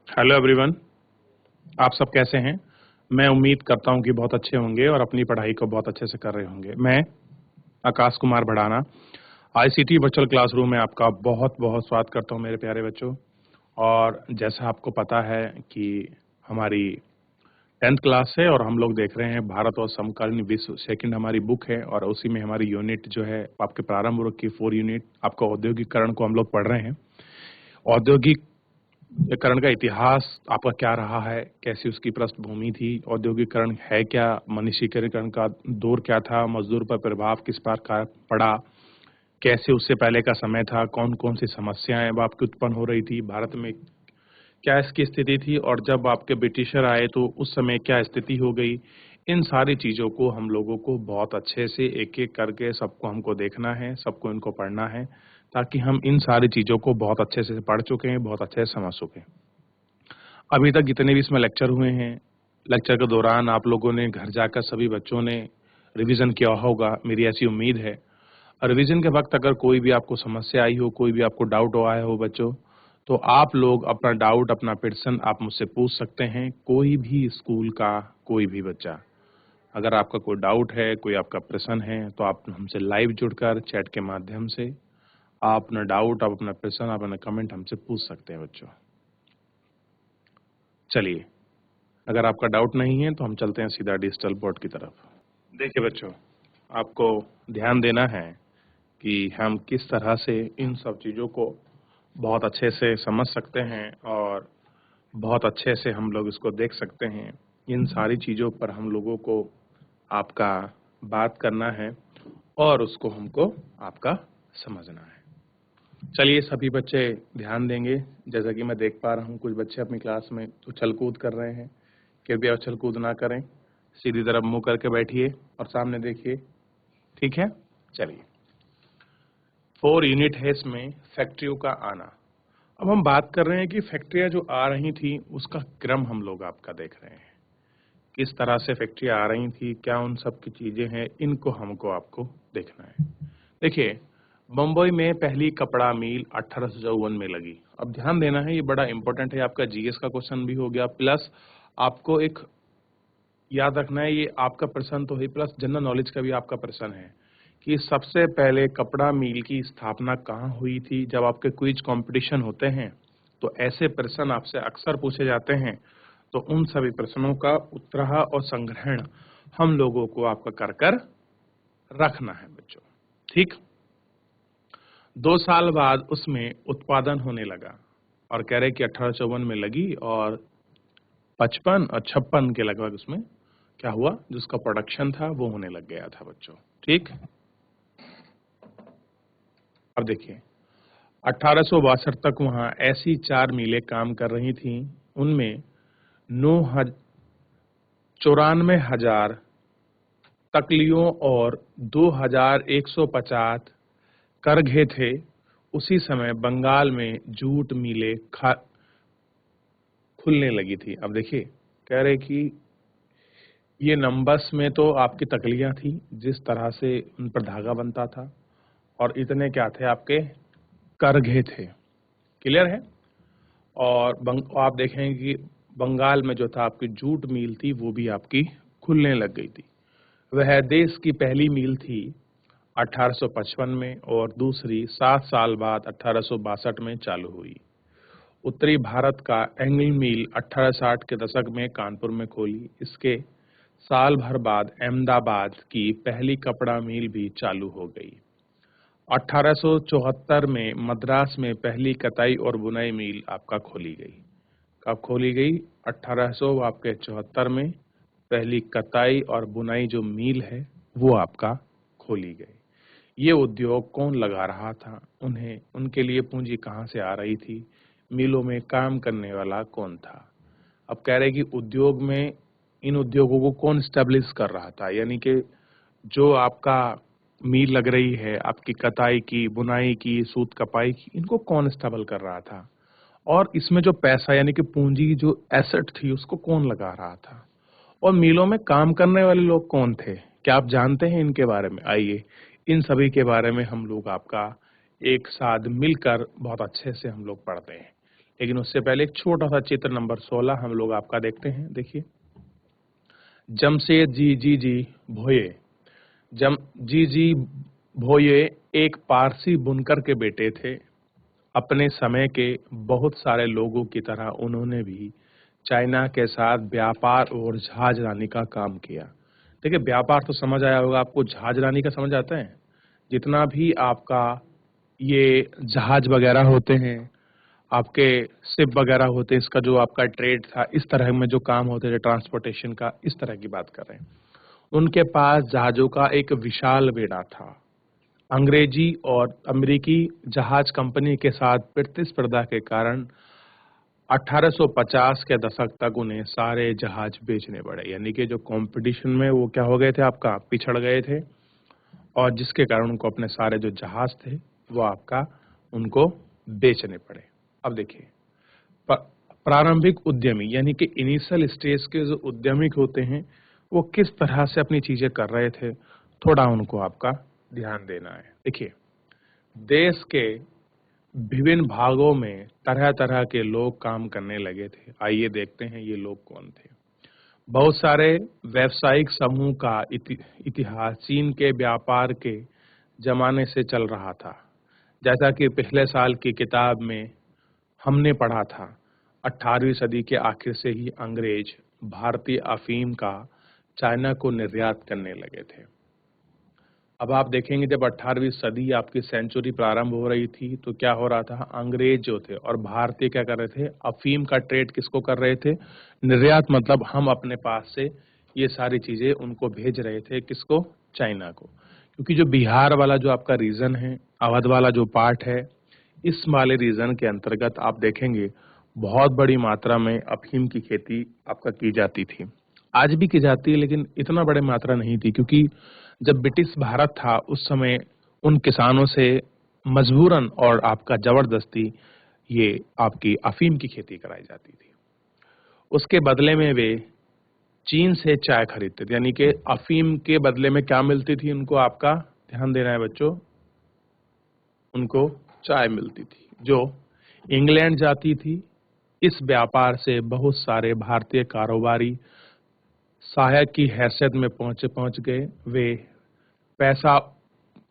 Hello everyone, आप सब कैसे हैं? मैं उम्मीद करता हूं कि बहुत अच्छे होंगे और अपनी पढ़ाई को बहुत अच्छे से कर रहे होंगे। मैं Akash Kumar Bhadana ICT virtual classroom में आपका बहुत-बहुत स्वागत करता हूं मेरे प्यारे बच्चों। और जैसा आपको पता है कि हमारी 10th क्लास है और हम लोग देख रहे हैं भारत और समकालीन विश्व सेकंड हमारी बुक है और उसी में हमारी यूनिट जो है आपके प्रारंभ वर्ग की 4 यूनिट आपका औद्योगिकरण को हम लोग पढ़ रहे हैं। औद्योगिकरण का इतिहास आपका क्या रहा है, कैसी उसकी पृष्ठभूमि थी, औद्योगिकरण है क्या, मनुष्यीकरण का दौर क्या था, मजदूर पर प्रभाव किस प्रकार पड़ा, कैसे उससे पहले का समय था, कौन कौन सी समस्याएं अब आपकी उत्पन्न हो रही थी भारत में, क्या इसकी स्थिति थी और जब आपके ब्रिटिशर आए तो उस समय क्या स्थिति हो गई। इन सारी चीज़ों को हम लोगों को बहुत अच्छे से एक-एक करके सबको हमको देखना है, सबको इनको पढ़ना है, ताकि हम इन सारी चीज़ों को बहुत अच्छे से पढ़ चुके हैं, बहुत अच्छे से समझ चुके हैं। अभी तक जितने भी इसमें लेक्चर हुए हैं, लेक्चर के दौरान आप लोगों ने घर जाकर सभी बच्चों ने रिवीजन किया होगा, मेरी ऐसी उम्मीद है। और रिवीजन के वक्त अगर कोई भी आपको समस्या आई हो, कोई भी आपको डाउट आया हो बच्चों, तो आप लोग अपना डाउट, अपना प्रश्न आप मुझसे पूछ सकते हैं, कोई भी स्कूल का कोई भी बच्चा। अगर आपका कोई डाउट है, कोई आपका प्रश्न है, तो आप हमसे लाइव जुड़कर चैट के माध्यम से आप अपना डाउट, आप अपना प्रश्न, आप अपना कमेंट हमसे पूछ सकते हैं बच्चों। चलिए, अगर आपका डाउट नहीं है तो हम चलते हैं सीधा डिजिटल बोर्ड की तरफ। देखिए बच्चों, आपको ध्यान देना है कि हम किस तरह से इन सब चीज़ों को बहुत अच्छे से समझ सकते हैं और बहुत अच्छे से हम लोग इसको देख सकते हैं। इन सारी चीज़ों पर हम लोगों को आपका बात करना है और उसको हमको आपका समझना है। चलिए सभी बच्चे ध्यान देंगे। जैसा कि मैं देख पा रहा हूँ कुछ बच्चे अपनी क्लास में उछल कूद कर रहे हैं। कृपया उछल कूद ना करें, सीधी तरफ मुंह करके बैठिए और सामने देखिए। ठीक है? चलिए, 4 यूनिट है इसमें फैक्ट्रियों का आना। अब हम बात कर रहे हैं कि फैक्ट्रियां जो आ रही थी उसका क्रम हम लोग आपका देख रहे हैं। किस तरह से फैक्ट्रियां आ रही थी, क्या उन सब की चीजें हैं, इनको हमको आपको देखना है। देखिए, बम्बई में पहली कपड़ा मिल 1854 में लगी। अब ध्यान देना है, ये बड़ा इंपॉर्टेंट है, आपका जीएस का क्वेश्चन भी हो गया, प्लस आपको एक याद रखना है, ये आपका प्रश्न तो है प्लस जनरल नॉलेज का भी आपका प्रश्न है कि सबसे पहले कपड़ा मिल की स्थापना कहाँ हुई थी। जब आपके क्विज कंपटीशन होते हैं तो ऐसे प्रश्न आपसे अक्सर पूछे जाते हैं, तो उन सभी प्रश्नों का उत्तर और संग्रहण हम लोगों को आपका कर कर रखना है बच्चों। ठीक, 2 साल बाद उसमें उत्पादन होने लगा और कह रहे कि 1854 में लगी और 55 और 56 के लगभग उसमें क्या हुआ, जिसका प्रोडक्शन था वो होने लग गया था बच्चों। ठीक, अब देखिए 1862 तक वहां ऐसी 4 मिलें काम कर रही थीं, उनमें 94,000 तकलियों और 2,150 करघे थे। उसी समय बंगाल में जूट मिलें खुलने लगी थी। अब देखिए, कह रहे कि ये नंबर्स में तो आपकी तकलियां थी, जिस तरह से उन पर धागा बनता था, और इतने क्या थे आपके करघे थे। क्लियर है? और आप देखेंगे कि बंगाल में जो था आपकी जूट मिल थी वो भी आपकी खुलने लग गई थी। वह देश की पहली मिल थी 1855 में और दूसरी 7 साल बाद 1862 में चालू हुई। उत्तरी भारत का एंगल मिल 1860 के दशक में कानपुर में खोली। इसके साल भर बाद अहमदाबाद की पहली कपड़ा मिल भी चालू हो गई। 1874 में मद्रास में पहली कताई और बुनाई मिल आपका खोली गई। कब खोली गई? 1800 आपके 74 में पहली कताई और बुनाई जो मिल है वो आपका खोली गई। ये उद्योग कौन लगा रहा था? उन्हें उनके लिए पूंजी कहाँ से आ रही थी? मिलों में काम करने वाला कौन था? अब कह रहे कि उद्योग में इन उद्योगों को कौन स्टैब्लिश कर रहा था, यानी कि जो आपका मिल लग रही है, आपकी कताई की, बुनाई की, सूत कपाई की, इनको कौन स्टेबल कर रहा था? और इसमें जो पैसा यानी कि पूंजी जो एसेट थी उसको कौन लगा रहा था? और मिलों में काम करने वाले लोग कौन थे? क्या आप जानते हैं इनके बारे में? आइए इन सभी के बारे में हम लोग आपका एक साथ मिलकर बहुत अच्छे से हम लोग पढ़ते हैं। लेकिन उससे पहले एक छोटा सा चित्र नंबर 16 हम लोग आपका देखते हैं। देखिए, जमशेदजी भोये। जी भोये एक पारसी बुनकर के बेटे थे। अपने समय के बहुत सारे लोगों की तरह उन्होंने भी चाइना के साथ व्यापार और जहाजरानी का काम किया। देखिए, व्यापार तो समझ आया होगा आपको, जहाजरानी का समझ आता है? जितना भी आपका ये जहाज वगैरह होते हैं, आपके शिप वगैरह होते हैं, इसका जो आपका ट्रेड था, इस तरह में जो काम होते थे ट्रांसपोर्टेशन का, इस तरह की बात कर रहे हैं। उनके पास जहाजों का एक विशाल बेड़ा था। अंग्रेजी और अमेरिकी जहाज कंपनी के साथ प्रतिस्पर्धा के कारण 1850 के दशक तक उन्हें सारे जहाज बेचने पड़े। यानी कि जो कंपटीशन में वो क्या हो गए थे, आपका पिछड़ गए थे, और जिसके कारण उनको अपने सारे जो जहाज थे वो आपका उनको बेचने पड़े। अब देखिए, प्रारंभिक उद्यमी यानी कि इनिशियल स्टेज के जो उद्यमी होते हैं वो किस तरह से अपनी चीजें कर रहे थे, थोड़ा उनको आपका ध्यान देना है। देखिए, देश के विभिन्न भागों में तरह तरह के लोग काम करने लगे थे। आइए देखते हैं ये लोग कौन थे। बहुत सारे व्यावसायिक समूह का इतिहास चीन के व्यापार के जमाने से चल रहा था। जैसा कि पिछले साल की किताब में हमने पढ़ा था, 18वीं सदी के आखिर से ही अंग्रेज भारतीय अफीम का चाइना को निर्यात करने लगे थे। अब आप देखेंगे, जब 18वीं सदी आपकी सेंचुरी प्रारंभ हो रही थी तो क्या हो रहा था, अंग्रेज जो थे और भारतीय क्या कर रहे थे, अफीम का ट्रेड किसको कर रहे थे, निर्यात। मतलब हम अपने पास से ये सारी चीजें उनको भेज रहे थे, किसको, चाइना को। क्योंकि जो बिहार वाला जो आपका रीजन है, अवध वाला जो पार्ट है, इस वाले रीजन के अंतर्गत आप देखेंगे बहुत बड़ी मात्रा में अफीम की खेती आपका की जाती थी। आज भी की जाती है, लेकिन इतना बड़े मात्रा नहीं थी, क्योंकि जब ब्रिटिश भारत था उस समय उन किसानों से मजबूरन और आपका जबरदस्ती ये आपकी अफीम की खेती कराई जाती थी। उसके बदले में वे चीन से चाय खरीदते थे। यानी कि अफीम के बदले में क्या मिलती थी उनको, आपका ध्यान देना है बच्चों, उनको चाय मिलती थी जो इंग्लैंड जाती थी। इस व्यापार से बहुत सारे भारतीय कारोबारी सहायक की हैसियत में पहुंच गए। वे पैसा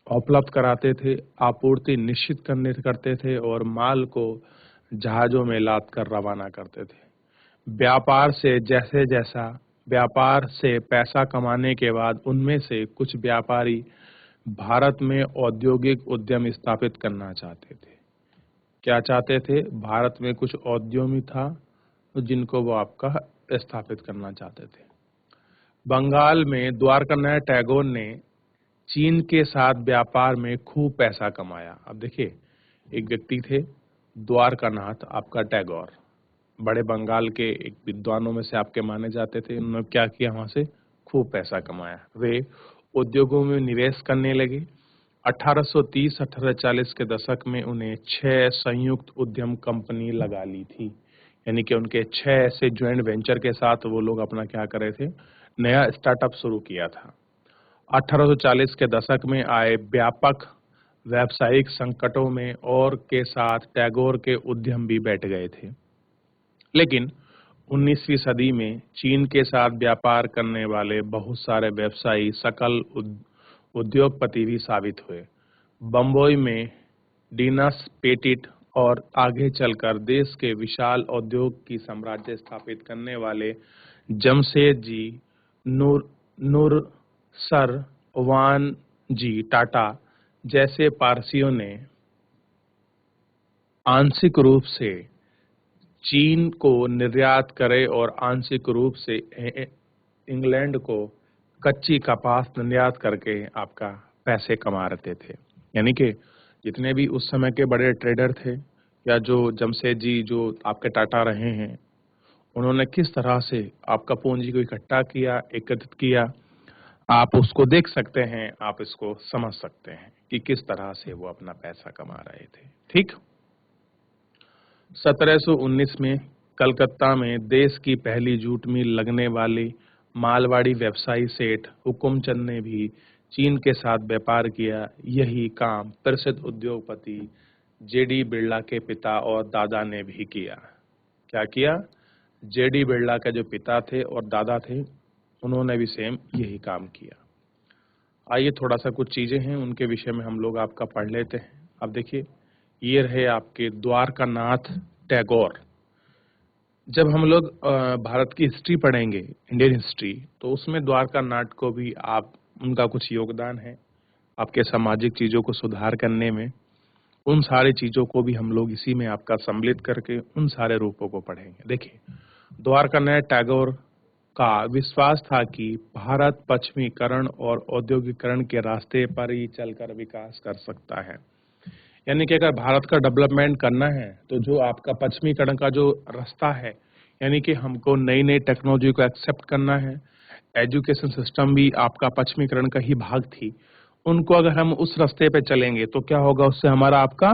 उपलब्ध कराते थे, आपूर्ति निश्चित करते थे और माल को जहाजों में लाद कर रवाना करते थे। व्यापार से पैसा कमाने के बाद उनमें से कुछ व्यापारी भारत में औद्योगिक उद्यम स्थापित करना चाहते थे। क्या चाहते थे, भारत में कुछ उद्यमी था जिनको वो आपका स्थापित करना चाहते थे। बंगाल में द्वारकानाथ टैगोर ने चीन के साथ व्यापार में खूब पैसा कमाया। अब देखिए, एक व्यक्ति थे द्वारकानाथ आपका टैगोर, बड़े बंगाल के एक विद्वानों में से आपके माने जाते थे। उन्होंने क्या किया, वहां से खूब पैसा कमाया। वे उद्योगों में निवेश करने लगे। 1830-1840 के दशक में उन्हें 6 संयुक्त उद्यम कंपनी लगा ली थी। यानी कि उनके 6 ऐसे ज्वाइंट वेंचर के साथ वो लोग अपना क्या कर रहे थे, नया स्टार्टअप शुरू किया था। 1840 के दशक में आए व्यापक व्यावसायिक संकटों में और के साथ टैगोर के उद्यम भी बैठ गए थे। लेकिन 19वीं सदी में चीन के साथ व्यापार करने वाले बहुत सारे व्यवसायी सकल उद्योगपति भी साबित हुए। बम्बई में डीनस पेटिट और आगे चलकर देश के विशाल उद्योग की साम्राज्य स्थापित करने वाले जमशेदजी सर वान जी टाटा जैसे पारसियों ने आंशिक रूप से चीन को निर्यात करे और आंशिक रूप से इंग्लैंड को कच्ची कपास निर्यात करके आपका पैसे कमा रहे थे। यानी कि जितने भी उस समय के बड़े ट्रेडर थे या जो जमशेदजी जो आपके टाटा रहे हैं, उन्होंने किस तरह से आपका पूंजी को इकट्ठा किया, एकत्रित किया, आप उसको देख सकते हैं, आप इसको समझ सकते हैं कि किस तरह से वो अपना पैसा कमा रहे थे। ठीक, 1719 में कलकत्ता में देश की पहली जूट मिल लगने वाली मालवाड़ी व्यवसायी सेठ हुकुमचंद ने भी चीन के साथ व्यापार किया। यही काम प्रसिद्ध उद्योगपति जेडी बिरला के पिता और दादा ने भी किया। क्या किया? जेडी बिरला के जो पिता थे और दादा थे, उन्होंने भी सेम यही काम किया। आइए थोड़ा सा कुछ चीजें हैं उनके विषय में हम लोग आपका पढ़ लेते हैं। अब देखिए, ये रहे आपके द्वारकानाथ टैगोर। जब हम लोग भारत की हिस्ट्री पढ़ेंगे, इंडियन हिस्ट्री, तो उसमें द्वारकानाथ को भी आप उनका कुछ योगदान है आपके सामाजिक चीजों को सुधार करने में। उन सारी चीजों को भी हम लोग इसी में आपका सम्मिलित करके उन सारे रूपों को पढ़ेंगे। देखिए, द्वारकानाथ टैगोर का विश्वास था कि भारत पश्चिमीकरण और औद्योगिकरण के रास्ते पर ही चलकर विकास कर सकता है। यानी कि अगर भारत का डेवलपमेंट करना है तो जो आपका पश्चिमीकरण का जो रास्ता है, यानी कि हमको नई नई टेक्नोलॉजी को एक्सेप्ट करना है। एजुकेशन सिस्टम भी आपका पश्चिमीकरण का ही भाग थी। उनको अगर हम उस रास्ते पे चलेंगे तो क्या होगा, उससे हमारा आपका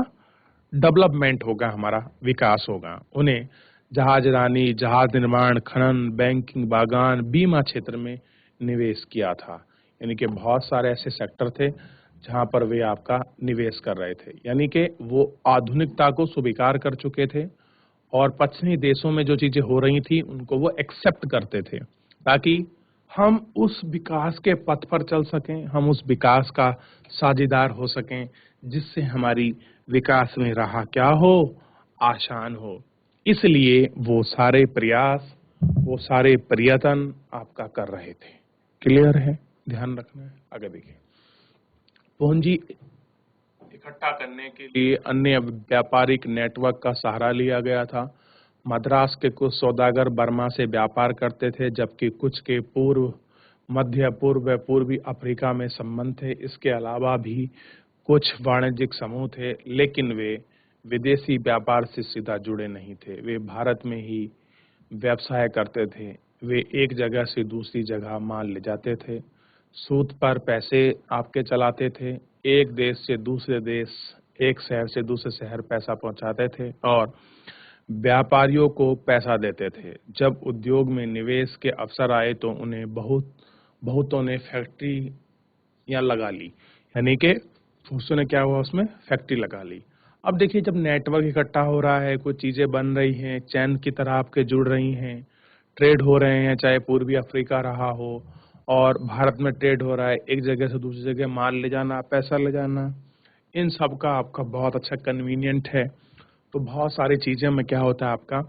डेवलपमेंट होगा, हमारा विकास होगा। उन्हें जहाजरानी, जहाज निर्माण, खनन, बैंकिंग, बागान, बीमा क्षेत्र में निवेश किया था। यानी कि बहुत सारे ऐसे सेक्टर थे जहां पर वे आपका निवेश कर रहे थे। यानी कि वो आधुनिकता को स्वीकार कर चुके थे और पश्चिमी देशों में जो चीजें हो रही थी उनको वो एक्सेप्ट करते थे, ताकि हम उस विकास के पथ पर चल सकें, हम उस विकास का साझेदार हो सकें, जिससे हमारी विकास में राह क्या हो, आसान हो। इसलिए वो सारे प्रयास, वो सारे प्रयत्न आपका कर रहे थे। क्लियर है? ध्यान रखना है। आगे देखिए, पूंजी इकट्ठा करने के लिए अन्य व्यापारिक नेटवर्क का सहारा लिया गया था। मद्रास के कुछ सौदागर बर्मा से व्यापार करते थे, जबकि कुछ के मध्य पूर्व व पूर्वी अफ्रीका में संबंध थे। इसके अलावा भी कुछ वाणिज्यिक समूह थे, लेकिन वे विदेशी व्यापार से सीधा जुड़े नहीं थे। वे भारत में ही व्यवसाय करते थे। वे एक जगह से दूसरी जगह माल ले जाते थे, सूद पर पैसे आपके चलाते थे, एक देश से दूसरे देश, एक शहर से दूसरे शहर पैसा पहुंचाते थे और व्यापारियों को पैसा देते थे। जब उद्योग में निवेश के अवसर आए तो उन्हें बहुतों ने फैक्ट्रियां लगा ली। यानी कि फूसों ने क्या हुआ, उसमें फैक्ट्री लगा ली। अब देखिए, जब नेटवर्क इकट्ठा हो रहा है, कुछ चीजें बन रही हैं, चैन की तरह आपके जुड़ रही हैं, ट्रेड हो रहे हैं, चाहे पूर्वी अफ्रीका रहा हो और भारत में ट्रेड हो रहा है, एक जगह से दूसरी जगह माल ले जाना, पैसा ले जाना, इन सब का आपका बहुत अच्छा कन्वीनियंट है। तो बहुत सारी चीजें में क्या होता है, आपका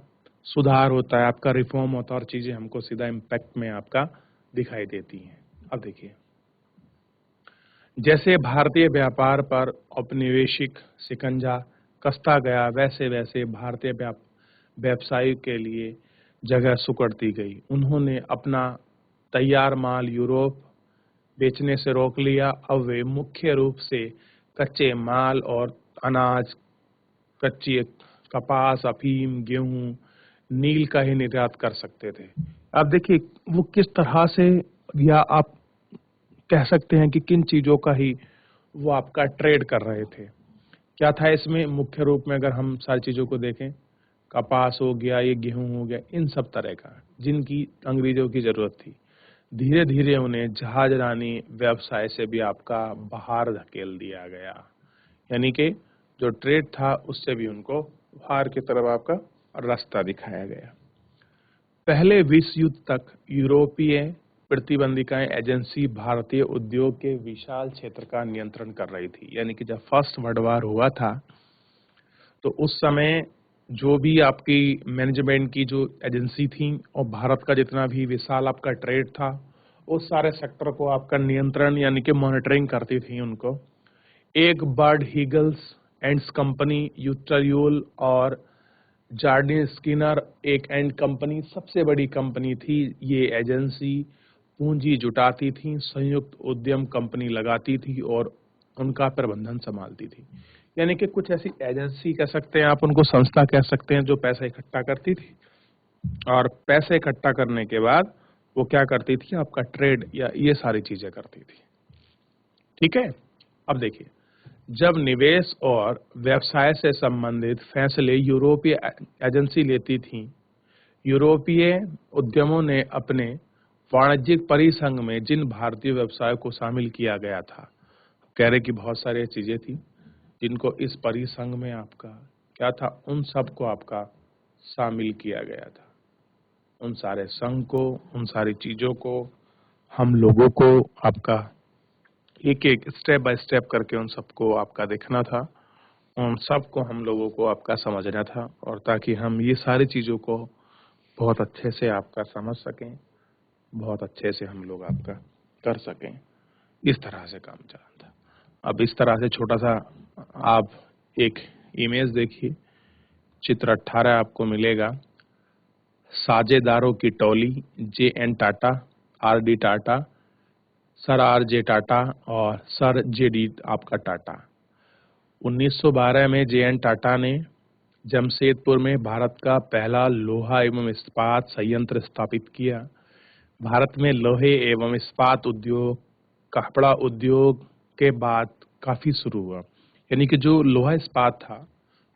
सुधार होता है, आपका रिफॉर्म होता है और चीजें हमको सीधा इम्पैक्ट में आपका दिखाई देती हैं। अब देखिए, जैसे भारतीय व्यापार पर औपनिवेशिक शिकंजा कसता गया, वैसे वैसे भारतीय व्यवसाय के लिए जगह सुकड़ती गई। उन्होंने अपना तैयार माल यूरोप बेचने से रोक लिया। अब वे मुख्य रूप से कच्चे माल और अनाज, कच्ची कपास, अफीम, गेहूं, नील का ही निर्यात कर सकते थे। अब देखिए, वो किस तरह से, या आप कह सकते हैं कि किन चीजों का ही वो आपका ट्रेड कर रहे थे। क्या था इसमें मुख्य रूप में, अगर हम सारी चीजों को देखें, कपास हो गया, ये गेहूं हो गया, इन सब तरह का जिनकी अंग्रेजों की जरूरत थी। धीरे धीरे उन्हें जहाजरानी व्यवसाय से भी आपका बाहर धकेल दिया गया। यानी कि जो ट्रेड था उससे भी उनको बाहर की तरफ आपका रास्ता दिखाया गया। पहले विश्व युद्ध तक यूरोपीय प्रतिबंधिकाएं एजेंसी भारतीय उद्योग के विशाल क्षेत्र का नियंत्रण कर रही थी। यानी कि जब फर्स्ट वर्ल्ड वॉर हुआ था तो उस समय जो भी आपकी मैनेजमेंट की जो एजेंसी थी और भारत का जितना भी विशाल आपका ट्रेड था, उस सारे सेक्टर को आपका नियंत्रण यानी कि मॉनिटरिंग करती थी उनको। एक बर्ड हीगल्स एंड्स कंपनी, यूट्रयूल और जार्डिन स्किनर एक एंड कंपनी सबसे बड़ी कंपनी थी। ये एजेंसी पूंजी जुटाती थी, संयुक्त उद्यम कंपनी लगाती थी और उनका प्रबंधन संभालती थी। यानी कि कुछ ऐसी एजेंसी कह सकते हैं आप, उनको संस्था कह सकते हैं, जो पैसा इकट्ठा करती थी और पैसे इकट्ठा करने के बाद वो क्या करती थी, आपका ट्रेड या ये सारी चीजें करती थी। ठीक है। अब देखिए, जब निवेश और व्यवसाय से संबंधित फैसले यूरोपीय एजेंसी लेती थी, यूरोपीय उद्यमों ने अपने वाणिज्यिक परिसंघ में जिन भारतीय व्यवसायों को शामिल किया गया था, कह रहे कि बहुत सारी चीजें थी जिनको इस परिसंघ में आपका क्या था, उन सबको आपका शामिल किया गया था। उन सारे संघ को, उन सारी चीजों को, हम लोगों को आपका एक एक स्टेप बाय स्टेप करके उन सबको आपका देखना था, उन सबको हम लोगों को आपका समझना था, और ताकि हम ये सारी चीजों को बहुत अच्छे से आपका समझ सकें, बहुत अच्छे से हम लोग आपका कर सकें। इस तरह से काम चला था। अब इस तरह से छोटा सा आप एक इमेज देखिए, चित्र 18 आपको मिलेगा। साझेदारों की टोली, JN Tata, RD Tata, sir RJ Tata और सर JD आपका टाटा। 1912 में JN टाटा ने जमशेदपुर में भारत का पहला लोहा एवं इस्पात संयंत्र स्थापित किया। भारत में लोहे एवं इस्पात उद्योग कपड़ा उद्योग के बाद काफी शुरू हुआ, यानी कि जो लोहा इस्पात था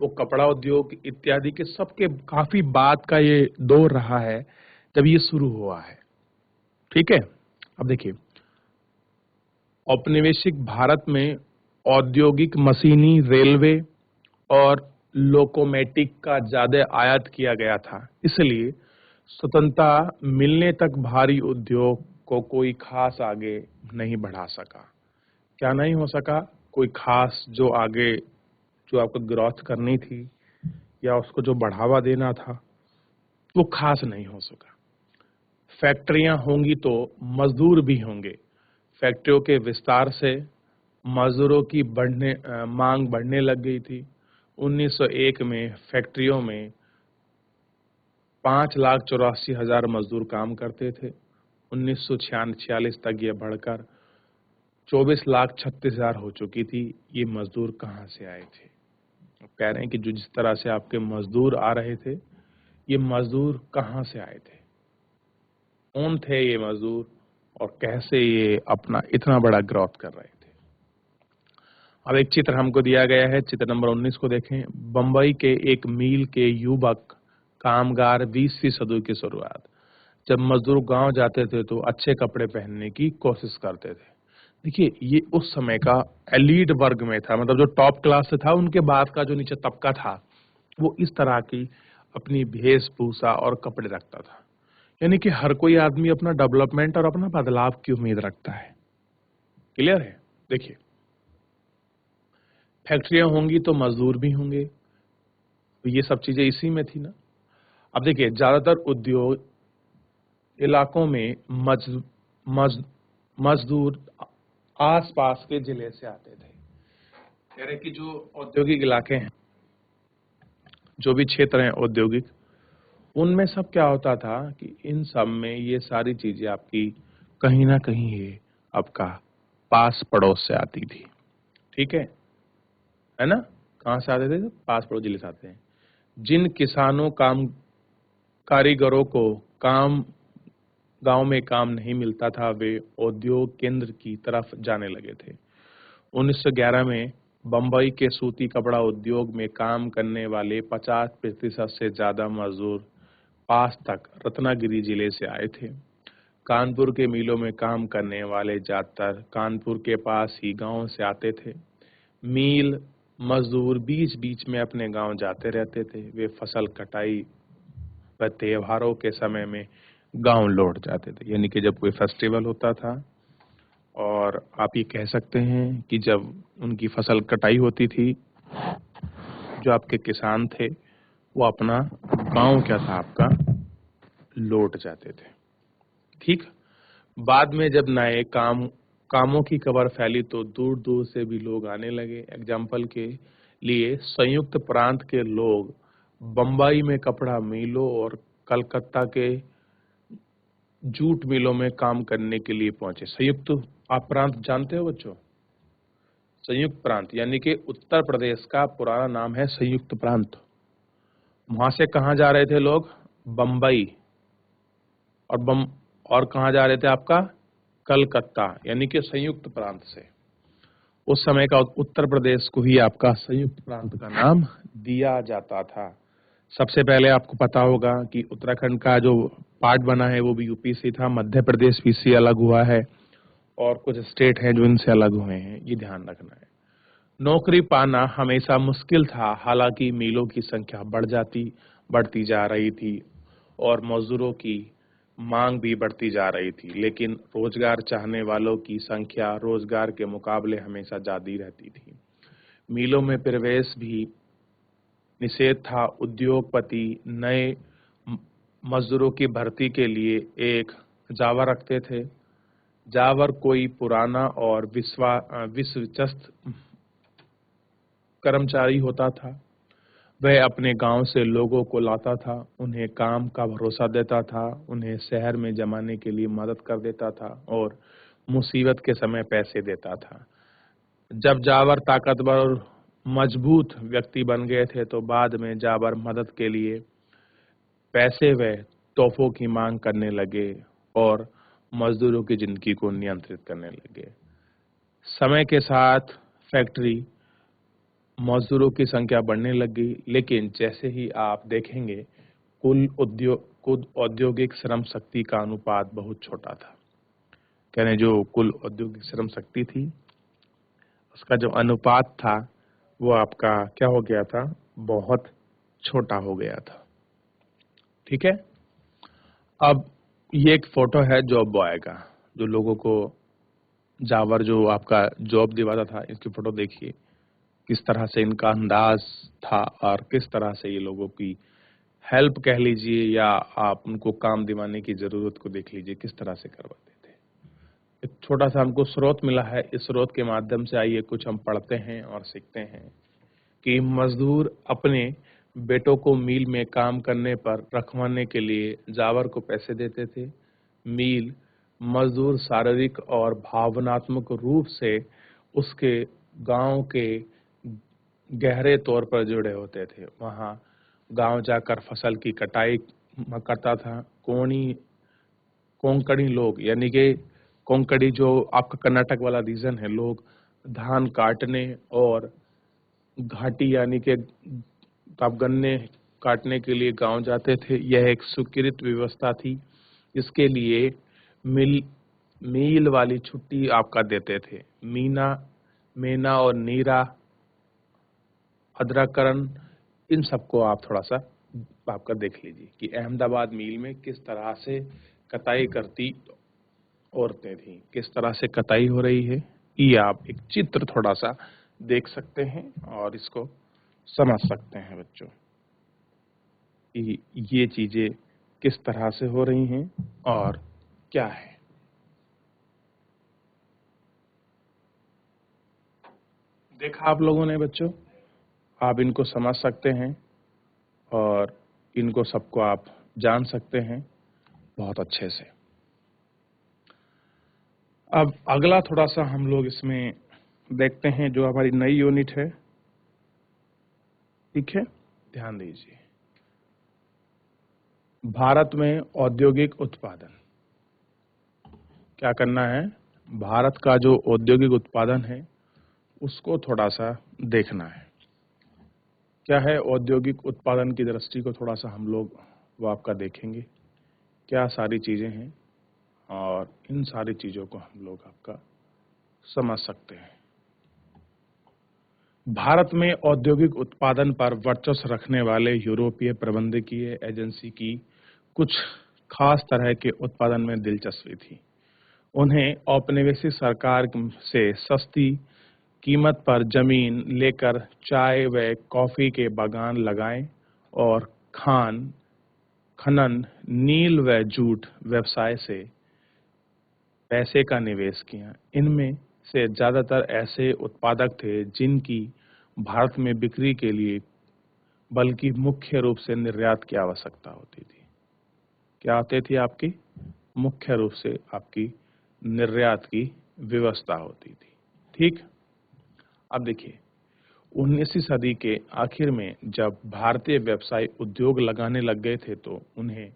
वो कपड़ा उद्योग इत्यादि के सबके काफी बाद का ये दौर रहा है जब ये शुरू हुआ है। ठीक है, अब देखिए, औपनिवेशिक भारत में औद्योगिक मशीनी, रेलवे और लोकोमोटिव का ज्यादा आयात किया गया था, इसलिए स्वतंत्रता मिलने तक भारी उद्योग को कोई खास आगे नहीं बढ़ा सका। क्या नहीं हो सका? कोई खास जो आगे जो आपको ग्रोथ करनी थी या उसको जो बढ़ावा देना था वो खास नहीं हो सका। फैक्ट्रियां होंगी तो मजदूर भी होंगे। फैक्ट्रियों के विस्तार से मजदूरों की मांग बढ़ने लग गई थी। 1901 में फैक्ट्रियों में 5,84,000 मजदूर काम करते थे। 1946 तक ये बढ़कर 24,36,000 हो चुकी थी। ये मजदूर कहाँ से आए थे? कह रहे हैं कि जो जिस तरह से आपके मजदूर आ रहे थे, ये मजदूर कहाँ से आए थे, कौन थे ये मजदूर और कैसे ये अपना इतना बड़ा ग्रोथ कर रहे थे। अब एक चित्र हमको दिया गया है, चित्र नंबर 19 को देखें। बंबई के एक मील के युवक कामगार 20वीं सदी की शुरुआत, जब मजदूर गांव जाते थे तो अच्छे कपड़े पहनने की कोशिश करते थे। देखिए, ये उस समय का एलीट वर्ग में था, मतलब जो टॉप क्लास से था, उनके बाद का जो नीचे तबका था वो इस तरह की अपनी वेशभूषा और कपड़े रखता था। यानी कि हर कोई आदमी अपना डेवलपमेंट और अपना बदलाव की उम्मीद रखता है। क्लियर है? देखिए, फैक्ट्रियां होंगी तो मजदूर भी होंगे, तो ये सब चीजें इसी में थी ना। अब देखिए, ज्यादातर उद्योग इलाकों में मजदूर आसपास के जिले से आते थे। कह रहे कि जो औद्योगिक इलाके हैं, जो भी क्षेत्र हैं औद्योगिक, उनमें सब क्या होता था कि इन सब में ये सारी चीजें आपकी कहीं ना कहीं ये आपका पास पड़ोस से आती थी। ठीक है ना? कहाँ से आते थे? पास पड़ोस जिले से आते हैं। जिन किसानों कारीगरों को गांव में काम नहीं मिलता था, वे औद्योग केंद्र की तरफ जाने लगे थे। 1911 में बंबई के सूती कपड़ा उद्योग में काम करने वाले 50% से ज्यादा मजदूर पास तक रत्नागिरी जिले से आए थे। कानपुर के मिलों में काम करने वाले ज्यादातर कानपुर के पास ही गांव से आते थे। मील मजदूर बीच बीच में अपने गांव जाते रहते थे। वे फसल कटाई व त्योहारों के समय में गांव लौट जाते थे, यानी कि जब कोई फेस्टिवल होता था, और आप ये कह सकते हैं कि जब उनकी फसल कटाई होती थी, जो आपके किसान थे वो अपना गांव क्या था आपका लौट जाते थे। ठीक, बाद में जब नए कामों की खबर फैली तो दूर दूर से भी लोग आने लगे। एग्जाम्पल के लिए संयुक्त प्रांत के लोग बंबई में कपड़ा मिलों और कलकत्ता के जूट मिलों में काम करने के लिए पहुंचे। संयुक्त आप प्रांत जानते हो बच्चों? संयुक्त प्रांत यानी कि उत्तर प्रदेश का पुराना नाम है संयुक्त प्रांत। वहां से कहाँ जा रहे थे लोग? बंबई। और कहाँ जा रहे थे आपका? कलकत्ता, यानी कि संयुक्त प्रांत से। उस समय का उत्तर प्रदेश को ही आपका संयुक्त प्रांत का नाम दिया जाता था। सबसे पहले आपको पता होगा कि उत्तराखंड का जो पार्ट बना है वो भी यूपी से था, मध्य प्रदेश भी से अलग हुआ है, और कुछ स्टेट हैं जो इनसे अलग हुए हैं, ये ध्यान रखना है। नौकरी पाना हमेशा मुश्किल था, हालांकि मीलों की संख्या बढ़ती जा रही थी और मजदूरों की मांग भी बढ़ती जा रही थी, लेकिन रोजगार चाहने वालों की संख्या रोजगार के मुकाबले हमेशा ज्यादा रहती थी। मीलों में प्रवेश भी निषेध था। उद्योगपति नए म- मजदूरों की भर्ती के लिए एक जावा रखते थे। जावर कोई पुराना और विश्वस्त कर्मचारी होता था। वह अपने गांव से लोगों को लाता था, उन्हें काम का भरोसा देता था, उन्हें शहर में जमाने के लिए मदद कर देता था और मुसीबत के समय पैसे देता था। जब जावर ताकतवर और मजबूत व्यक्ति बन गए थे तो बाद में जावर मदद के लिए पैसे व तोहफों की मांग करने लगे और मजदूरों की जिंदगी को नियंत्रित करने लगे। समय के साथ फैक्ट्री मजदूरों की संख्या बढ़ने लगी, लेकिन जैसे ही आप देखेंगे कुल औद्योगिक श्रम शक्ति का अनुपात बहुत छोटा था। यानी जो कुल औद्योगिक श्रम शक्ति थी, उसका जो अनुपात था वो आपका क्या हो गया था, बहुत छोटा हो गया था। ठीक है। अब ये एक फोटो है जॉब बॉय का, जो लोगों को जावर जो आपका जॉब दिवाता था। इसकी फोटो देखिए, किस तरह से इनका अंदाज था और किस तरह से ये लोगों की हेल्प कह लीजिए या आप उनको काम दिवाने की जरूरत को देख लीजिए, किस तरह से करवाते थे। एक छोटा सा हमको स्रोत मिला है, इस स्रोत के माध्यम से आइए कुछ हम पढ़ते हैं और सीखते हैं कि मजदूर अपने बेटों को मील में काम करने पर रखवाने के लिए जावर को पैसे देते थे। मील मजदूर शारीरिक और भावनात्मक रूप से उसके गांव के गहरे तौर पर जुड़े होते थे। वहां गांव जाकर फसल की कटाई करता था। कोंकणी लोग, यानी कि कोंकणी जो आपका कर्नाटक वाला रीजन है, लोग धान काटने और घाटी यानी कि आप गन्ने काटने के लिए गांव जाते थे। यह एक स्वीकृत व्यवस्था थी। इसके लिए मिल मील वाली छुट्टी आपका देते थे। मेना और नीरा, अदरकरण, इन सबको आप थोड़ा सा आपका देख लीजिए कि अहमदाबाद मील में किस तरह से कटाई करती औरतें थी, किस तरह से कटाई हो रही है। ये आप एक चित्र थोड़ा सा देख सकते हैं और इसको समझ सकते हैं बच्चों कि ये चीजें किस तरह से हो रही हैं और क्या है। देखा आप लोगों ने बच्चों, आप इनको समझ सकते हैं और इनको सबको आप जान सकते हैं बहुत अच्छे से। अब अगला थोड़ा सा हम लोग इसमें देखते हैं, जो हमारी नई यूनिट है। ठीक है, ध्यान दीजिए। भारत में औद्योगिक उत्पादन क्या करना है, भारत का जो औद्योगिक उत्पादन है उसको थोड़ा सा देखना है। क्या है औद्योगिक उत्पादन की दृष्टि को थोड़ा सा हम लोग वो आपका देखेंगे, क्या सारी चीजें हैं और इन सारी चीजों को हम लोग आपका समझ सकते हैं। भारत में औद्योगिक उत्पादन पर वर्चस्व रखने वाले यूरोपीय प्रबंधकीय एजेंसी की कुछ खास तरह के उत्पादन में दिलचस्पी थी। उन्हें औपनिवेशिक सरकार से सस्ती कीमत पर जमीन लेकर चाय व कॉफी के बागान लगाए और खनन, नील व जूट व्यवसाय से पैसे का निवेश किया। इनमें से ज्यादातर ऐसे उत्पादक थे जिनकी भारत में बिक्री के लिए बल्कि मुख्य रूप से निर्यात की आवश्यकता होती थी। क्या होती थी आपकी? मुख्य रूप से आपकी निर्यात की व्यवस्था होती थी। ठीक। अब देखिए, 19वीं सदी के आखिर में जब भारतीय व्यवसाय उद्योग लगाने लग गए थे तो उन्हें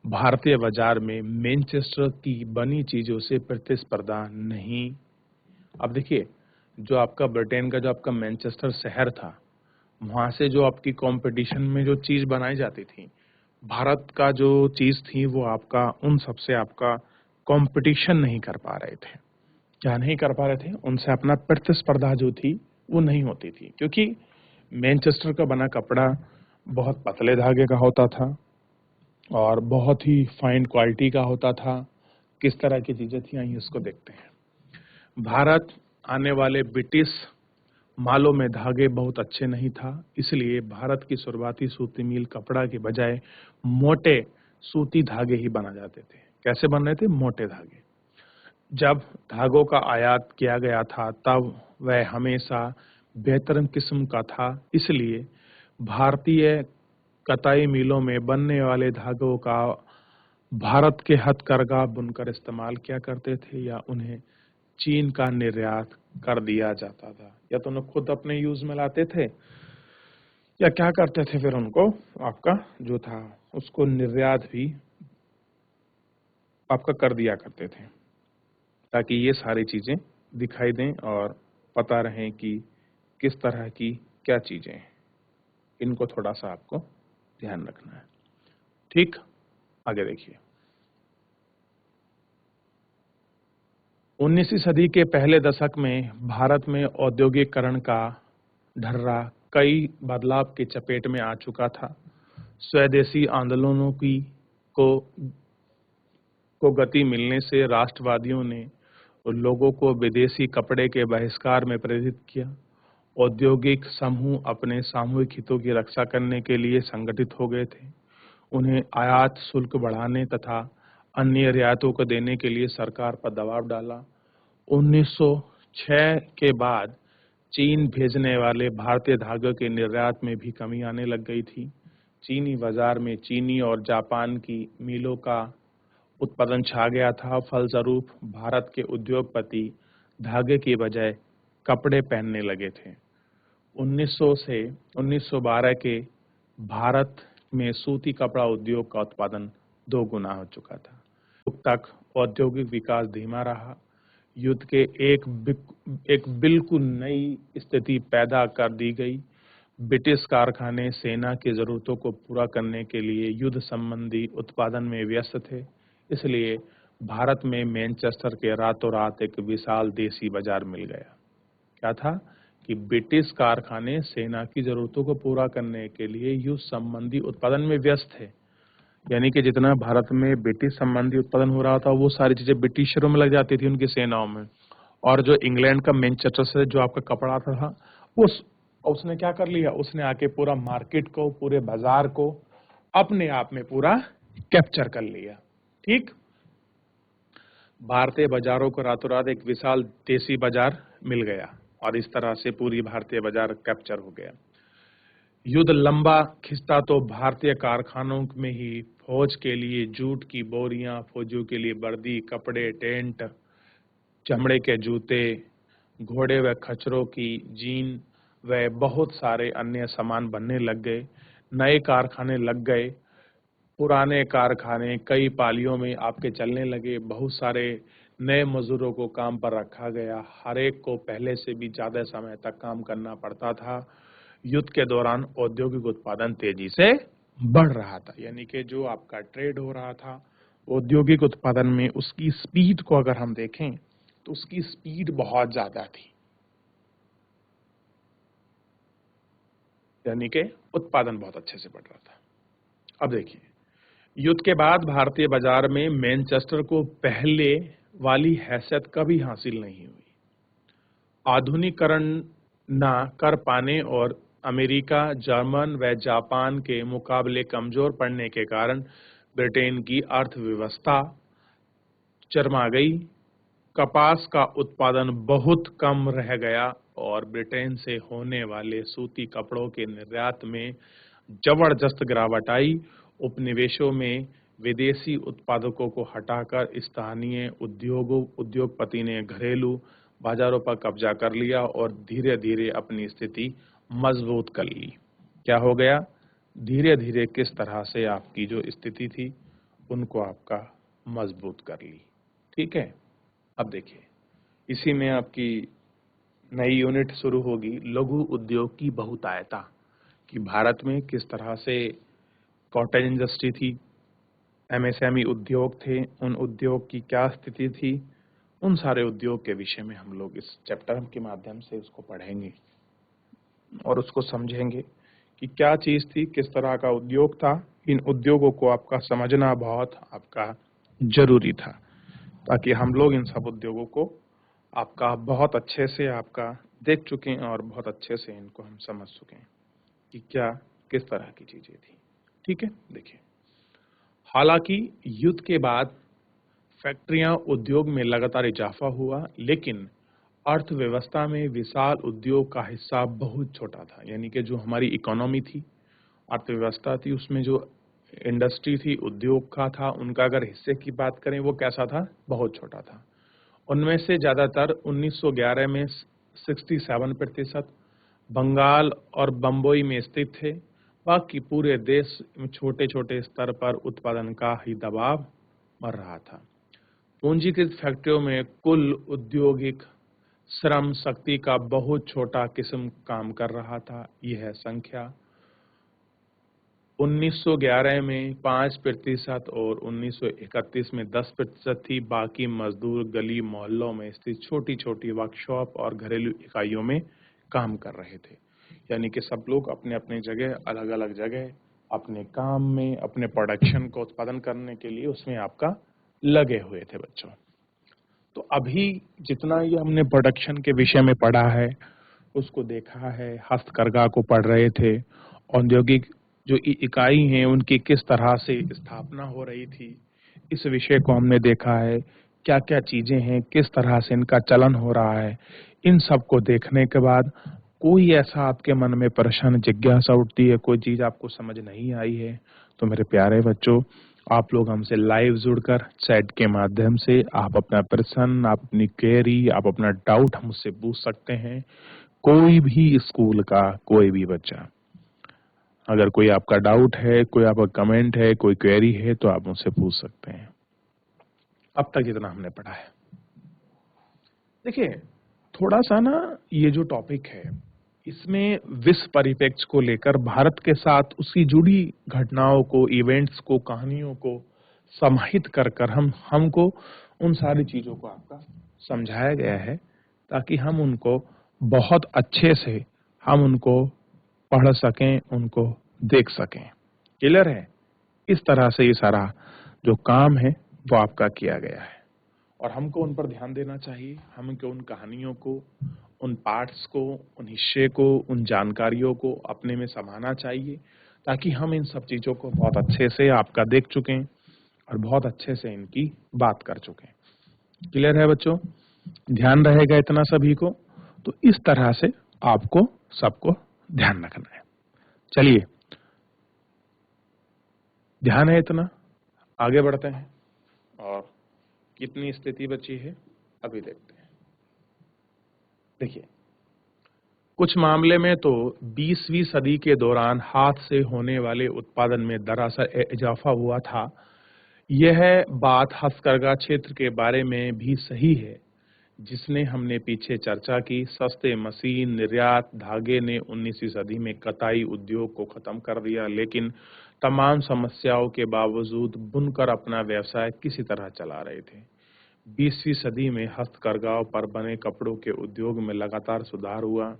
भारतीय बाजार में मैनचेस्टर की बनी चीजों से प्रतिस्पर्धा नहीं। अब देखिए, जो आपका ब्रिटेन का जो आपका मैनचेस्टर शहर था, वहां से जो आपकी कंपटीशन में जो चीज बनाई जाती थी, भारत का जो चीज थी वो आपका उन सबसे आपका कंपटीशन नहीं कर पा रहे थे। क्या नहीं कर पा रहे थे? उनसे अपना प्रतिस्पर्धा जो थी वो नहीं होती थी, क्योंकि मैनचेस्टर का बना कपड़ा बहुत पतले धागे का होता था और बहुत ही फाइन क्वालिटी का होता था। किस तरह की चीजें थी, आइए इसको देखते हैं। भारत आने वाले ब्रिटिश मालों में धागे बहुत अच्छे नहीं था, इसलिए भारत की शुरुआती सूती मिल कपड़ा के बजाय मोटे सूती धागे ही बना जाते थे। कैसे बन रहे थे? मोटे धागे। जब धागों का आयात किया गया था तब वह हमेशा बेहतरीन किस्म का था, इसलिए भारतीय कताई मिलों में बनने वाले धागों का भारत के हथकरघा बुनकर इस्तेमाल किया करते थे या उन्हें चीन का निर्यात कर दिया जाता था। या तो उन्हें खुद अपने यूज में लाते थे या क्या करते थे, फिर उनको आपका जो था उसको निर्यात भी आपका कर दिया करते थे, ताकि ये सारी चीजें दिखाई दें और पता रहे कि किस तरह की क्या चीजें हैं। इनको थोड़ा सा आपको ध्यान रखना है। ठीक, आगे देखिए। 19वीं सदी के पहले दशक में भारत में औद्योगिकरण का ढर्रा कई बदलाव की चपेट में आ चुका था। स्वदेशी आंदोलनों को को गति मिलने से राष्ट्रवादियों ने लोगों को विदेशी कपड़े के बहिष्कार में प्रेरित किया। औद्योगिक समूह अपने सामूहिक हितों की रक्षा करने के लिए संगठित हो गए थे। उन्हें आयात शुल्क बढ़ाने तथा अन्य रियायतों को देने के लिए सरकार पर दबाव डाला। 1906 के बाद चीन भेजने वाले भारतीय धागों के निर्यात में भी कमी आने लग गई थी। चीनी बाजार में चीनी और जापान की मिलों का उत्पादन छा गया था। फलस्वरूप भारत के उद्योगपति धागे की बजाय कपड़े पहनने लगे थे। 1900 से 1912 के भारत में सूती कपड़ा उद्योग का उत्पादन 2 गुना हो चुका था। तब तक औद्योगिक विकास धीमा रहा। युद्ध के एक बिल्कुल नई स्थिति पैदा कर दी गई। ब्रिटिश कारखाने सेना की जरूरतों को पूरा करने के लिए युद्ध संबंधी उत्पादन में व्यस्त थे, इसलिए भारत में मैनचेस्टर के रातों रात एक विशाल देसी बाजार मिल गया। क्या था कि ब्रिटिश कारखाने सेना की जरूरतों को पूरा करने के लिए युद्ध संबंधी उत्पादन में व्यस्त थे, यानी कि जितना भारत में ब्रिटिश संबंधी उत्पादन हो रहा था वो सारी चीजें ब्रिटिशरों में लग जाती थी, उनकी सेनाओं में। और जो इंग्लैंड का मैनचेस्टर से जो आपका कपड़ा आता था उसने क्या कर लिया, उसने आके पूरा मार्केट को, पूरे बाजार को अपने आप में पूरा कैप्चर कर लिया। ठीक, भारतीय बाजारों को रातों रात एक विशाल देसी बाजार मिल गया और इस तरह से पूरी भारतीय बाजार कैप्चर हो गया। युद्ध लंबा खिंचता तो भारतीय कारखानों में ही फौज के लिए जूट की बोरियां, फौजियों के लिए वर्दी, कपड़े, टेंट, चमड़े के जूते, घोड़े व खच्चरों की जीन व बहुत सारे अन्य सामान बनने लग गए। नए कारखाने लग गए। पुराने कारखाने कई पालियों में आपके चलने लगे। बहुत सारे नए मजदूरों को काम पर रखा गया। हर एक को पहले से भी ज्यादा समय तक काम करना पड़ता था। युद्ध के दौरान औद्योगिक उत्पादन तेजी से बढ़ रहा था, यानी कि जो आपका ट्रेड हो रहा था औद्योगिक उत्पादन में, उसकी स्पीड को अगर हम देखें तो उसकी स्पीड बहुत ज्यादा थी, यानी कि उत्पादन बहुत अच्छे से बढ़ रहा था। अब देखिए, युद्ध के बाद भारतीय बाजार में मैनचेस्टर को पहले वाली हैसियत कभी हासिल नहीं हुई। आधुनिकीकरण न कर पाने और अमेरिका, जर्मन व जापान के मुकाबले कमजोर पड़ने के कारण ब्रिटेन की अर्थव्यवस्था चरमरा गई। कपास का उत्पादन बहुत कम रह गया और ब्रिटेन से होने वाले सूती कपड़ों के निर्यात में जबरदस्त गिरावट आई। उपनिवेशों में विदेशी उत्पादकों को हटाकर स्थानीय उद्योगपति ने घरेलू बाजारों पर कब्जा कर लिया और धीरे धीरे अपनी स्थिति मजबूत कर ली। क्या हो गया? धीरे धीरे किस तरह से आपकी जो स्थिति थी उनको आपका मजबूत कर ली। ठीक है, अब देखिए, इसी में आपकी नई यूनिट शुरू होगी, लघु उद्योग की बहुतायता, कि भारत में किस तरह से कॉटेज इंडस्ट्री थी, एमएसएमई उद्योग थे, उन उद्योग की क्या स्थिति थी, उन सारे उद्योग के विषय में हम लोग इस चैप्टर के माध्यम से उसको पढ़ेंगे। और उसको समझेंगे कि क्या चीज़ थी, किस तरह का उद्योग था। इन उद्योगों को आपका समझना बहुत आपका ज़रूरी था, ताकि हम लोग इन सब उद्योगों को आपका बहुत अच्छे से आपका देख चुके हैं और बहुत अच्छे से इनको हम समझ चुके हैं कि क्या किस तरह की चीज़ें थी। ठीक है, देखिए, हालांकि युद्ध के बाद फैक्ट्रियां उद्योग में लगातार इजाफा हुआ, लेकिन अर्थव्यवस्था में विशाल उद्योग का हिस्सा बहुत छोटा था। यानी कि जो हमारी इकोनॉमी थी, अर्थव्यवस्था थी, उसमें जो इंडस्ट्री थी, उद्योग का था, उनका अगर हिस्से की बात करें वो कैसा था, बहुत छोटा था। उनमें से ज़्यादातर 1911 में 67% बंगाल और बम्बई में स्थित थे। बाकी पूरे देश में छोटे छोटे स्तर पर उत्पादन का ही दबाव बढ़ रहा था। पूंजीकृत फैक्ट्रियों में कुल औद्योगिक श्रम शक्ति का बहुत छोटा किस्म काम कर रहा था। यह संख्या 1911 में 5% और 1931 में 10% थी। बाकी मजदूर गली मोहल्लों में स्थित छोटी छोटी वर्कशॉप और घरेलू इकाइयों में काम कर रहे थे। यानी कि सब लोग अपने अपने जगह, अलग अलग जगह अपने काम में, अपने प्रोडक्शन को उत्पादन करने के लिए उसमें आपका लगे हुए थे बच्चों। तो अभी जितना ये हमने प्रोडक्शन के विषय में पढ़ा है, उसको देखा है, हस्तकरघा को पढ़ रहे थे, औद्योगिक जो इकाई हैं उनकी किस तरह से स्थापना हो रही थी, इस विषय को हमने देखा है। क्या क्या चीजें हैं, किस तरह से इनका चलन हो रहा है, इन सब को देखने के बाद कोई ऐसा आपके मन में प्रश्न, जिज्ञासा उठती है, कोई चीज आपको समझ नहीं आई है, तो मेरे प्यारे बच्चों, आप लोग हमसे लाइव जुड़कर चैट के माध्यम से आप अपना प्रश्न, आप अपनी क्वेरी, आप अपना डाउट हमसे पूछ सकते हैं। कोई भी स्कूल का कोई भी बच्चा, अगर कोई आपका डाउट है, कोई आपका कमेंट है, कोई क्वेरी है, तो आप मुझसे पूछ सकते हैं। अब तक जितना हमने पढ़ा है, देखिए, थोड़ा सा ना ये जो टॉपिक है, इसमें विश्व परिप्रेक्ष्य को लेकर भारत के साथ उसकी जुड़ी घटनाओं को, इवेंट्स को, कहानियों को समाहित कर कर हमको उन सारी चीजों को आपका समझाया गया है, ताकि हम उनको बहुत अच्छे से हम उनको पढ़ सकें, उनको देख सकें। क्लियर है? इस तरह से ये सारा जो काम है वो आपका किया गया है, और हमको उन पर ध्यान देना चाहिए। हमको उन कहानियों को, उन पार्ट्स को, उन हिस्से को, उन जानकारियों को अपने में समाना चाहिए, ताकि हम इन सब चीजों को बहुत अच्छे से आपका देख चुके हैं और बहुत अच्छे से इनकी बात कर चुके हैं। क्लियर है बच्चों? ध्यान रहेगा इतना सभी को? तो इस तरह से आपको सबको ध्यान रखना है। चलिए, ध्यान है इतना, आगे बढ़ते हैं और कितनी स्थिति बची है अभी देखते हैं। देखिए, कुछ मामले में तो 20वीं सदी के दौरान हाथ से होने वाले उत्पादन में दरअसल इजाफा हुआ था। यह बात हस्तकरघा क्षेत्र के बारे में भी सही है, जिसने हमने पीछे चर्चा की। सस्ते मशीन, निर्यात, धागे ने 19वीं सदी में कताई उद्योग को खत्म कर दिया, लेकिन तमाम समस्याओं के बावजूद बुनकर अपना व्यवसाय किसी तरह चला रहे थे। 20वीं सदी में हस्तकरघाओं पर बने कपड़ों के उद्योग में लगातार सुधार हुआ।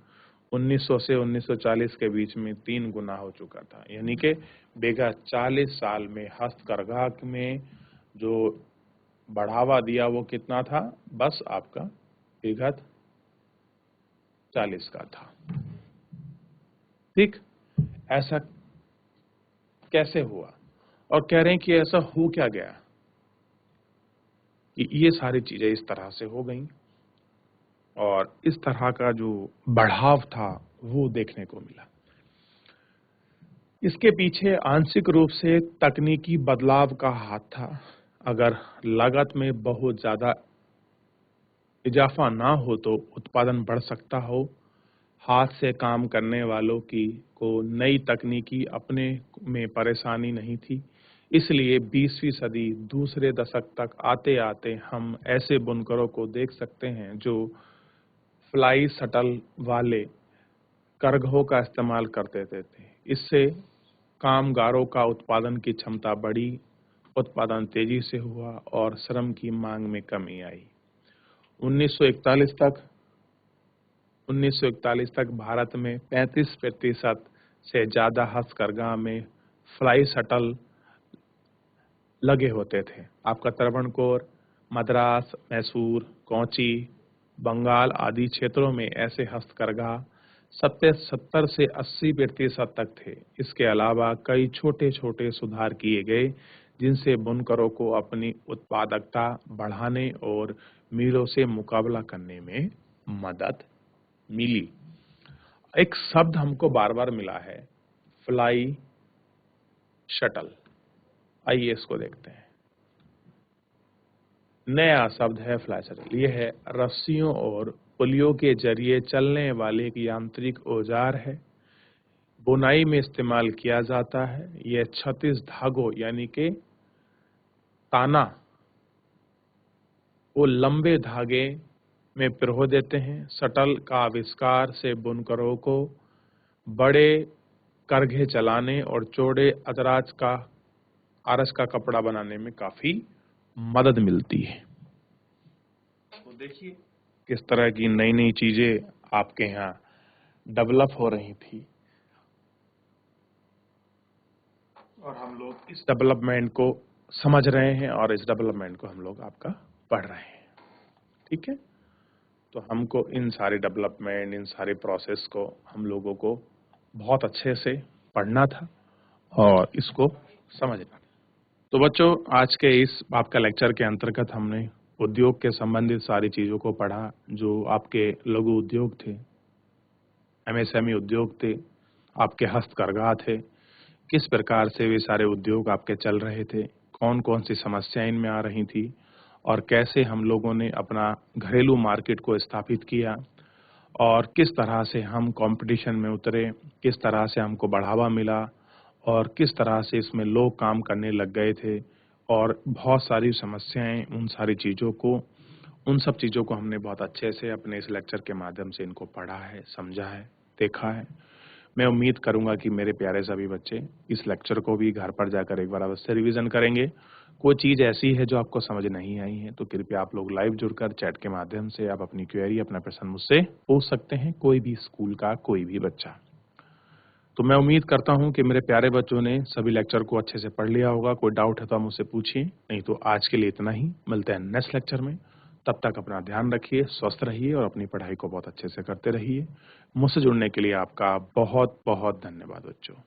1900 से 1940 के बीच में 3 गुना हो चुका था। यानी कि विगत 40 साल में हस्तकरघा में जो बढ़ावा दिया वो कितना था? बस आपका विगत 40 का था। ठीक, ऐसा कैसे हुआ? और कह रहे हैं कि ऐसा हो क्या गया कि ये सारी चीजें इस तरह से हो गई, और इस तरह का जो बढ़ाव था वो देखने को मिला। इसके पीछे आंशिक रूप से तकनीकी बदलाव का हाथ था। अगर लागत में बहुत ज्यादा इजाफा ना हो तो उत्पादन बढ़ सकता हो। हाथ से काम करने वालों की को नई तकनीकी अपने में परेशानी नहीं थी। इसलिए 20वीं सदी दूसरे दशक तक आते आते हम ऐसे बुनकरों को देख सकते हैं जो फ्लाई शटल वाले करघों का इस्तेमाल करते थे। इससे कामगारों का उत्पादन की क्षमता बढ़ी, उत्पादन तेजी से हुआ और श्रम की मांग में कमी आई। 1941 तक 1941 तक भारत में 35% से ज़्यादा हथकरघा में फ्लाई शटल लगे होते थे। आपका त्रावणकोर, मद्रास, मैसूर, कोच्चि, बंगाल आदि क्षेत्रों में ऐसे हस्तकरघा 70 से 80% तक थे। इसके अलावा कई छोटे-छोटे सुधार किए गए, जिनसे बुनकरों को अपनी उत्पादकता बढ़ाने और मीलों से मुकाबला करने में मदद मिली। एक शब्द हमको बार-बार मिला है, फ्लाई शटल। आइए इसको देखते हैं। नया शब्द है फ्लाई शटल। ये है रस्सियों और पुलियों के जरिए चलने वाले एक यांत्रिक औजार है। बुनाई में इस्तेमाल किया जाता है। यह 36 धागों यानी कि ताना वो लंबे धागे में पिरो देते हैं। शटल का आविष्कार से बुनकरों को बड़े करघे चलाने और चौड़े आरस का कपड़ा बनाने में काफी मदद मिलती है। तो देखिए किस तरह की नई नई चीजें आपके यहाँ डेवलप हो रही थी और हम लोग इस डेवलपमेंट को समझ रहे हैं और इस डेवलपमेंट को हम लोग आपका पढ़ रहे हैं। ठीक है, तो हमको इन सारे डेवलपमेंट, इन सारे प्रोसेस को हम लोगों को बहुत अच्छे से पढ़ना था और इसको समझना था। तो बच्चों, आज के इस आपका लेक्चर के अंतर्गत हमने उद्योग के संबंधित सारी चीज़ों को पढ़ा, जो आपके लघु उद्योग थे, एमएसएमई उद्योग थे, आपके हस्तकरघा थे, किस प्रकार से वे सारे उद्योग आपके चल रहे थे, कौन-कौन सी समस्याएं इनमें आ रही थी और कैसे हम लोगों ने अपना घरेलू मार्केट को स्थापित किया और किस तरह से हम कंपटीशन में उतरे, किस तरह से हमको बढ़ावा मिला और किस तरह से इसमें लोग काम करने लग गए थे और बहुत सारी समस्याएं, उन सब चीज़ों को हमने बहुत अच्छे से अपने इस लेक्चर के माध्यम से इनको पढ़ा है, समझा है, देखा है। मैं उम्मीद करूंगा कि मेरे प्यारे सभी बच्चे इस लेक्चर को भी घर पर जाकर एक बार अवश्य रिवीजन करेंगे। कोई चीज़ ऐसी है जो आपको समझ नहीं आई है तो कृपया आप लोग लाइव जुड़कर चैट के माध्यम से आप अपनी क्वेरी, अपना प्रश्न मुझसे पूछ सकते हैं, कोई भी स्कूल का कोई भी बच्चा। तो मैं उम्मीद करता हूं कि मेरे प्यारे बच्चों ने सभी लेक्चर को अच्छे से पढ़ लिया होगा। कोई डाउट है तो आप मुझसे पूछिए, नहीं तो आज के लिए इतना ही। मिलते हैं नेक्स्ट लेक्चर में। तब तक अपना ध्यान रखिए, स्वस्थ रहिए और अपनी पढ़ाई को बहुत अच्छे से करते रहिए। मुझसे जुड़ने के लिए आपका बहुत बहुत धन्यवाद बच्चों।